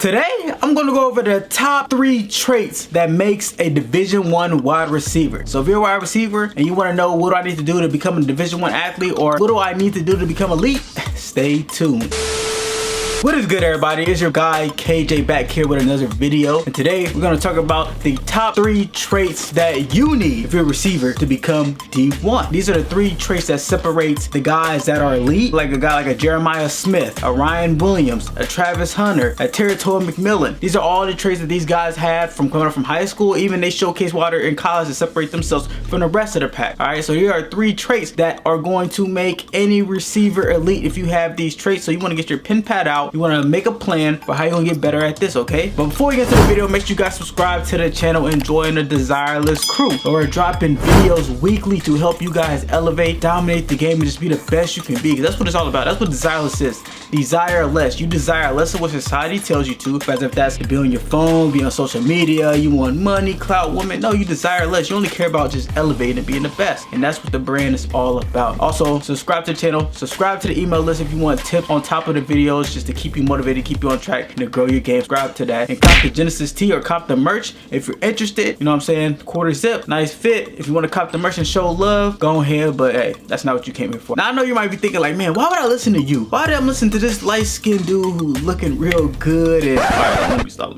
Today, I'm going to go over the top 3 traits that makes a Division 1 wide receiver. So if you're a wide receiver and you want to know what do I need to do to become a Division 1 athlete, or what do I need to do to become elite, stay tuned. What is good, everybody? It's your guy KJ back here with another video, and today we're going to talk about the top 3 traits that you need if you're a receiver to become D1. These are the 3 traits that separates the guys that are elite, like a guy like a Jeremiah Smith, a Ryan Williams, a Travis Hunter, a Territory McMillan. These are all the traits that these guys had from coming up from high school. Even they showcase while they're in college to separate themselves from the rest of the pack. All right, so here are 3 traits that are going to make any receiver elite if you have these traits. So you want to get your pen pad out. You want to make a plan for how you're gonna get better at this, okay? But before we get to the video, make sure you guys subscribe to the channel and join the desireLess crew. We're dropping videos weekly to help you guys elevate, dominate the game, and just be the best you can be. Because that's what it's all about. That's what desireLess is. Desire less. You desire less of what society tells you to. Because if that's to be on your phone, be on social media, you want money, clout, women. No, you desire less. You only care about just elevating and being the best. And that's what the brand is all about. Also, subscribe to the channel. Subscribe to the email list if you want tips on top of the videos just to keep you motivated, keep you on track, and to grow your game. Subscribe to that and cop the Genesis tee or cop the merch if you're interested. You know what I'm saying? Quarter zip, nice fit. If you want to cop the merch and show love, go ahead. But hey, that's not what you came here for. Now I know you might be thinking like, man, why would I listen to you? Why did I listen to this light-skinned dude who's looking real good? And all right, let me stop.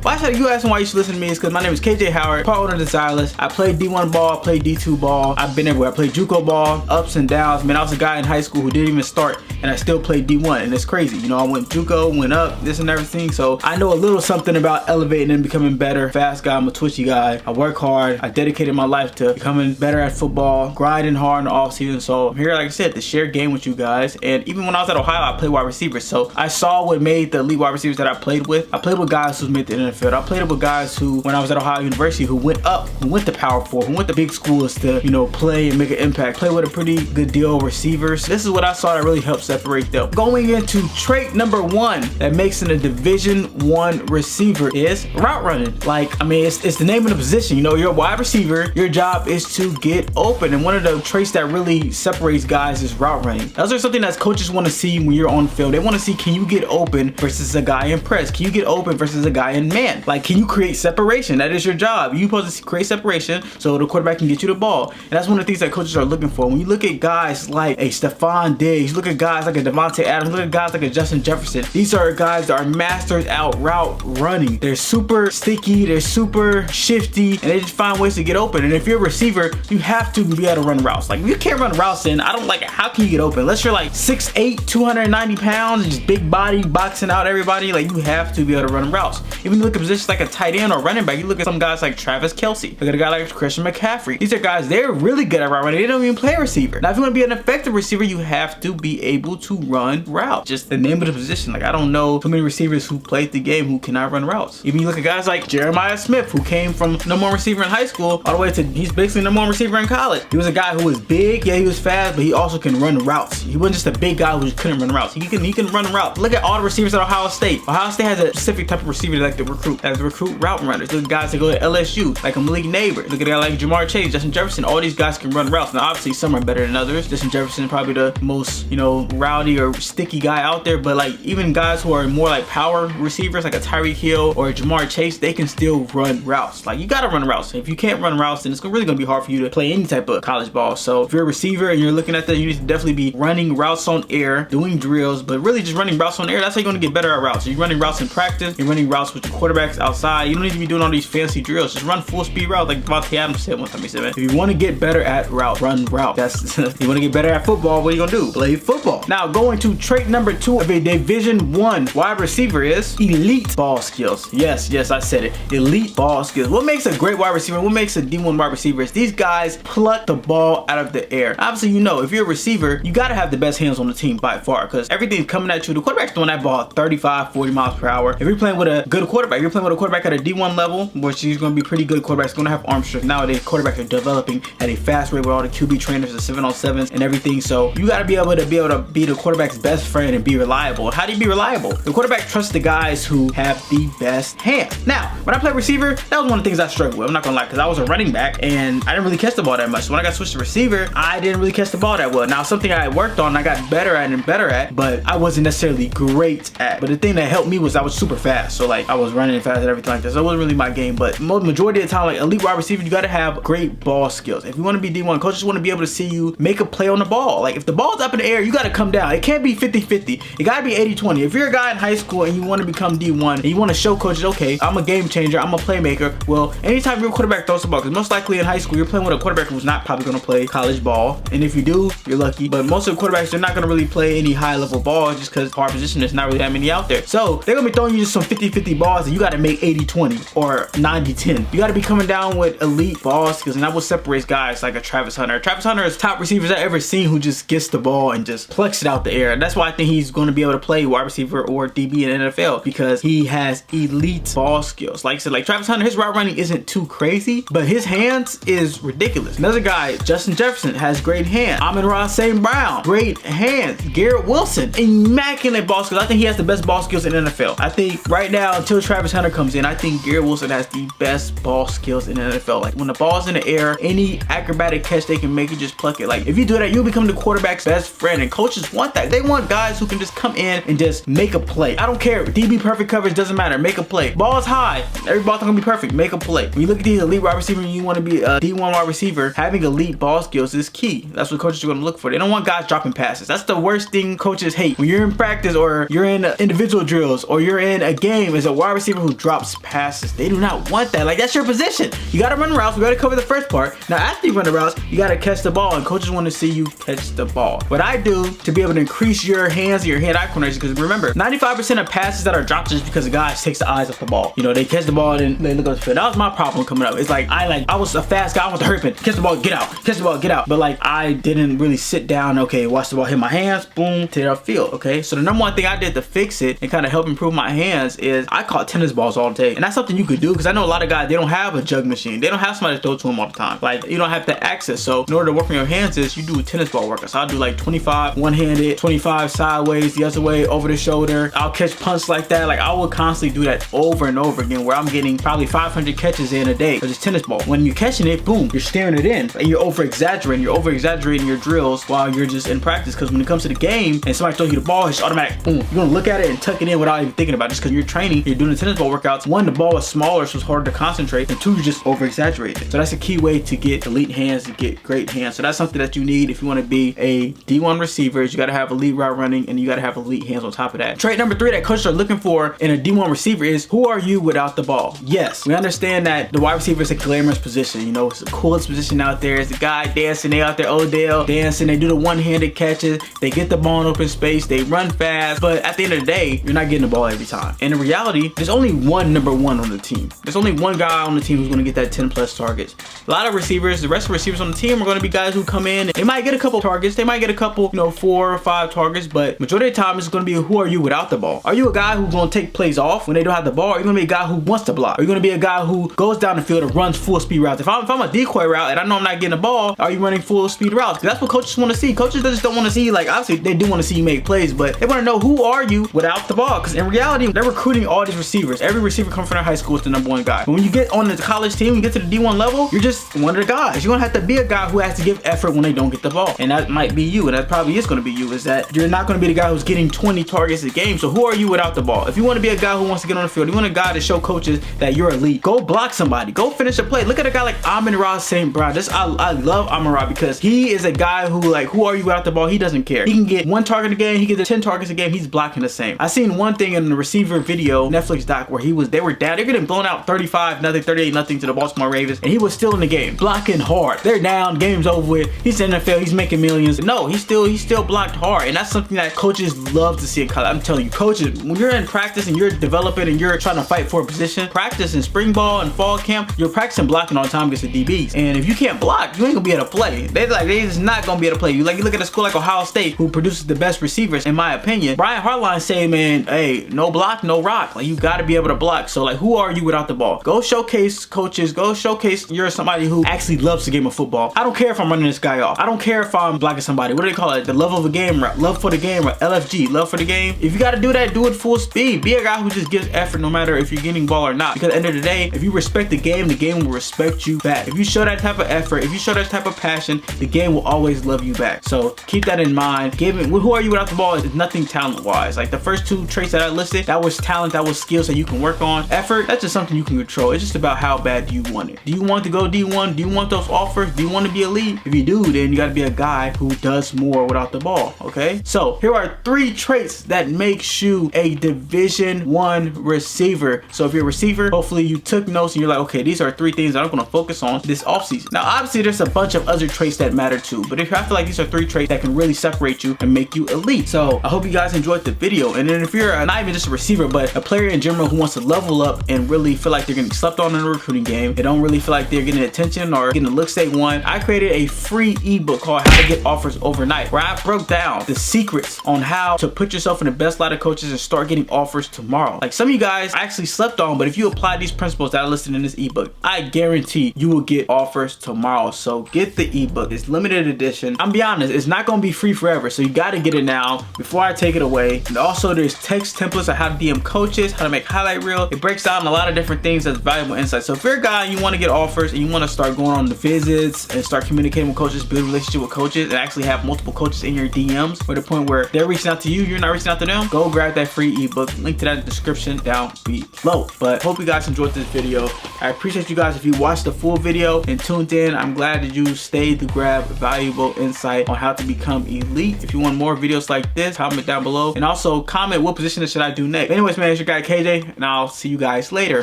Why should you asking why you should listen to me? Is because my name is KJ Howard, part owner of desireLess. I played D1 ball, I played D2 ball. I've been everywhere. I played JUCO ball, ups and downs. Man, I was a guy in high school who didn't even start, and I still played D1, and it's crazy. You know, I went JUCO, went up, this and everything. So I know a little something about elevating and becoming better. Fast guy, I'm a twitchy guy. I work hard. I dedicated my life to becoming better at football, grinding hard in the off season. So I'm here, like I said, to share game with you guys. And even when I was at Ohio, I played wide receiver. So I saw what made the elite wide receivers that I played with. I played with guys who made the NFL. I played with guys who, when I was at Ohio University, who went up, who went to Power 4, who went to big schools to, you know, play and make an impact. Play with a pretty good deal of receivers. This is what I saw that really helped separate them. Going into trait number 1 that makes in a Division 1 receiver is route running. Like, I mean, it's the name of the position. You know, you're a wide receiver. Your job is to get open. And one of the traits that really separates guys is route running. Those are something that coaches want to see when you're on the field. They want to see, can you get open versus a guy in press? Can you get open versus a guy in man? Like, can you create separation? That is your job. You're supposed to create separation so the quarterback can get you the ball. And that's one of the things that coaches are looking for. When you look at guys like a Stephon Diggs, look at guys like a Davante Adams, look at guys like a Jefferson. These are guys that are masters out route running. They're super sticky, they're super shifty, and they just find ways to get open. And if you're a receiver, you have to be able to run routes. Like, if you can't run routes, then I don't like it. How can you get open? Unless you're like 6'8", 290 pounds, and just big body boxing out everybody, like, you have to be able to run routes. Even you look at positions like a tight end or running back, you look at some guys like Travis Kelce. Look at a guy like Christian McCaffrey. These are guys, they're really good at route running. They don't even play receiver. Now, if you want to be an effective receiver, you have to be able to run routes. Just the name of the position. Like, I don't know too many receivers who played the game who cannot run routes. Even you look at guys like Jeremiah Smith, who came from number 1 receiver in high school all the way to, he's basically number 1 receiver in college. He was a guy who was big, yeah, he was fast, but he also can run routes. He wasn't just a big guy who just couldn't run routes. He can run routes. Look at all the receivers at Ohio State. Ohio State has a specific type of receiver they like to recruit. As recruit route runners. Look at guys that go to LSU, like a Malik Neighbor. Look at a guy like Jamar Chase, Justin Jefferson. All these guys can run routes. Now, obviously, some are better than others. Justin Jefferson is probably the most, you know, rowdy or sticky guy out there. But like, even guys who are more like power receivers, like a Tyreek Hill or a Jamar Chase, they can still run routes. Like, you gotta run routes. If you can't run routes, then it's really gonna be hard for you to play any type of college ball. So if you're a receiver and you're looking at that, you need to definitely be running routes on air, doing drills, but really just running routes on air. That's how you're gonna get better at routes. So you're running routes in practice, you're running routes with your quarterbacks outside. You don't need to be doing all these fancy drills. Just run full speed routes, like Davante Adams said one time. He said, man, if you want to get better at route, run route. That's you want to get better at football, what are you gonna do? Play football. Now, going to trait number 2 of a Division 1 wide receiver is elite ball skills. Yes, I said it. Elite ball skills. What makes a great wide receiver? What makes a D1 wide receiver is these guys pluck the ball out of the air. Obviously, you know, if you're a receiver, you gotta have the best hands on the team by far, because everything's coming at you. The quarterback's throwing that ball 35, 40 miles per hour. If you're playing with a good quarterback, you're playing with a quarterback at a D1 level, which he's going to be pretty good quarterback. He's going to have arm strength. Nowadays, quarterbacks are developing at a fast rate with all the QB trainers, the 7-on-7s and everything. So you got to be able to be the quarterback's best friend and be reliable. How do you be reliable? The quarterback trusts the guys who have the best hands. Now, when I played receiver, that was one of the things I struggled with. I'm not gonna lie, because I was a running back and I didn't really catch the ball that much. So when I got switched to receiver, I didn't really catch the ball that well. Now, something I worked on, I got better at and better at, but I wasn't necessarily great at. But the thing that helped me was I was super fast. So like I was running fast and everything like that. So it wasn't really my game. But majority of the time, like elite wide receiver, you gotta have great ball skills. If you want to be D1, coaches want to be able to see you make a play on the ball. Like if the ball's up in the air, you gotta come down. It can't be 50-50. It gotta be 80-20. If you're a guy in high school and you want to become D1 and you want to show coaches, okay, I'm a game changer, I'm a playmaker. Well, anytime your quarterback throws the ball, because most likely in high school, you're playing with a quarterback who's not probably gonna play college ball. And if you do, you're lucky. But most of the quarterbacks, they're not gonna really play any high level ball just because hard position, there's not really that many out there. So they're gonna be throwing you just some 50-50 balls and you gotta make 80-20 or 90-10. You gotta be coming down with elite ball skills, and that what separates guys like a Travis Hunter. Travis Hunter is top receivers I've ever seen who just gets the ball and just plucks it out the air. And that's why I think he's gonna be able to play wide receiver or DB in the NFL, because he has elite ball skills. Like I said, like Travis Hunter, his route running isn't too crazy, but his hands is ridiculous. Another guy, Justin Jefferson, has great hands. Amon-Ra St. Brown, great hands. Garrett Wilson, immaculate ball skills. I think he has the best ball skills in the NFL. I think right now, until Travis Hunter comes in, I think Garrett Wilson has the best ball skills in the NFL. Like when the ball's in the air, any acrobatic catch they can make, you just pluck it. Like if you do that, you become the quarterback's best friend, and coaches want that. They want guys who can just come in and just make a play. I don't care. DB perfect coverage doesn't matter. Make a play. Ball's high. Every ball's not gonna be perfect. Make a play. When you look at these elite wide receivers and you want to be a D1 wide receiver, having elite ball skills is key. That's what coaches are gonna look for. They don't want guys dropping passes. That's the worst thing coaches hate. When you're in practice or you're in individual drills or you're in a game, is a wide receiver who drops passes. They do not want that. Like that's your position. You gotta run routes. We gotta cover the first part. Now after you run the routes, you gotta catch the ball, and coaches want to see you catch the ball. What I do to be able to increase your hands and your hand-eye coordination, because remember, 95% of passes that are dropped just because the guy takes the eyes off the ball. You know, they catch the ball and they look up the field. That was my problem coming up. It's like I was a fast guy. I want to hurry, catch the ball, get out, catch the ball, get out. But like I didn't really sit down. Okay, watch the ball hit my hands, boom, to the field. Okay, so the number one thing I did to fix it and kind of help improve my hands is I caught tennis balls all day, and that's something you could do, because I know a lot of guys, they don't have a jug machine. They don't have somebody to throw to them all the time. Like you don't have the access. So in order to work on your hands, is you do a tennis ball workout. So I'll do like 25 one-handed, 25 sideways, the other way over the shoulder. I'll catch punts like that. Like I will constantly do that over and over again, where I'm getting probably 500 catches in a day for this tennis ball. When you're catching it, boom, you're staring it in, and you're over exaggerating your drills while you're just in practice. Because when it comes to the game and somebody throws you the ball, it's automatic, boom, you're gonna look at it and tuck it in without even thinking about it. Just because you're training, you're doing the tennis ball workouts. One, the ball is smaller, so it's harder to concentrate, and two, you just over exaggerate it. So that's a key way to get elite hands, to get great hands. So that's something that you need if you want to be a D1 receiver. Is you got to have elite route running, and you got to have elite hands on top of that. Trait number 3 that coaches are looking for in a D1 receiver is, who are you without the ball? Yes, we understand that the wide receiver is a glamorous position. You know, it's the coolest position out there. It's the guy dancing, they out there Odell dancing, they do the one-handed catches, they get the ball in open space, they run fast, but at the end of the day, you're not getting the ball every time. And in reality, there's only one number 1 on the team. There's only one guy on the team who's going to get that 10 plus targets. A lot of receivers, the rest of the receivers on the team are going to be guys who come in, they might get a couple targets, they might get a couple, 4 or 5 targets, but majority of the time it's going to be, who are you without the ball? Are you a guy who's going to take plays off when they don't have the ball? Are you going to be a guy who wants to block? Are you going to be a guy who goes down the field and runs full speed routes? If I'm a decoy route and I know I'm not getting the ball, are you running full speed routes? Because that's what coaches want to see. Coaches just don't want to see, like, obviously they do want to see you make plays, but they want to know, who are you without the ball? Because in reality, they're recruiting all these receivers. Every receiver coming from their high school is the number 1 guy. But when you get on the college team, you get to the D1 level, you're just one of the guys. You're going to have to be a guy who has to give effort when they don't get the ball. And that might be you, and that probably is going to be you, is that you're not going to be the guy who's getting 20 targets a game. So who are you without the ball? If you want to be a guy who wants to get on the field, you want a guy to show coaches that you're elite, go block somebody, go finish a play. Look at a guy like Amon-Ra St. Brown. I love Amon-Ra because he is a guy who, like, who are you without the ball? He doesn't care. He can get 1 target a game, he gets 10 targets a game, he's blocking the same. I seen one thing in the receiver video, Netflix doc, where they were down, they're getting blown out 35-0, 38-0 to the Baltimore Ravens, and he was still in the game, blocking hard. They're down, game's over with, he's in the NFL, he's making millions. No, he still blocked hard, and that's something that coaches love to see in college. I'm telling you, coaches, when you're in practice and you're developing and you're trying to fight for a position, practice in spring ball and fall camp, you're practicing blocking all the time against the DBs. And if you can't block, you ain't gonna be able to play. They just not gonna be able to play. You look at a school like Ohio State, who produces the best receivers, in my opinion. Brian Hartline saying, man, hey, no block, no rock. Like, you gotta be able to block. So, like, who are you without the ball? Go showcase, coaches, go showcase you're somebody who actually loves the game of football. I don't care if I'm running this guy off. I don't care if I'm blocking somebody. What do they call it? The love of a game, love for the game, or LFG, love for the game. If you got to do that, do it full speed. Be a guy who just gives effort no matter if you're getting ball or not. Because at the end of the day, if you respect the game will respect you back. If you show that type of effort, if you show that type of passion, the game will always love you back. So keep that in mind. Who are you without the ball is nothing talent-wise. Like the first 2 traits that I listed, that was talent, that was skills that you can work on. Effort, that's just something you can control. It's just about how bad do you want it. Do you want to go D1? Do you want those offers? Do you want to be elite? If you do, then you got to be a guy who does more without the ball, okay? So here are 3 traits that makes you a Division 1 receiver. So if you're a receiver, hopefully you took notes and you're like, okay, these are 3 things that I'm going to focus on this offseason. Now, obviously, there's a bunch of other traits that matter too, but if I feel like these are 3 traits that can really separate you and make you elite. So I hope you guys enjoyed the video. And then if you're not even just a receiver, but a player in general who wants to level up and really feel like they're getting slept on in a recruiting game, they don't really feel like they're getting attention or getting a look state one, I created a free ebook called How to Get Offers Overnight, where I broke down the secrets on how to put yourself in the best light of coaches and start getting offers tomorrow. Like some of you guys I actually slept on, but if you apply these principles that I listed in this ebook, I guarantee you will get offers tomorrow. So get the ebook. It's limited edition. I'm be honest, it's not going to be free forever, so you got to get it now before I take it away. And also there's text templates on how to DM coaches, how to make highlight reel. It breaks down a lot of different things that's valuable insight. So if you're a guy and you want to get offers and you want to start going on the visits and start communicating with coaches, build a relationship with coaches, and actually have multiple coaches in your DMs for the point where they're reaching out to you, you're not reaching out to them, go grab that free ebook. Link to that in the description down below. But hope you guys enjoyed this video. I appreciate you guys if you watched the full video and tuned in. I'm glad that you stayed to grab valuable insight on how to become elite. If you want more videos like this, comment down below, and also comment what position should I do next. Anyways, man, it's your guy KJ, and I'll see you guys later.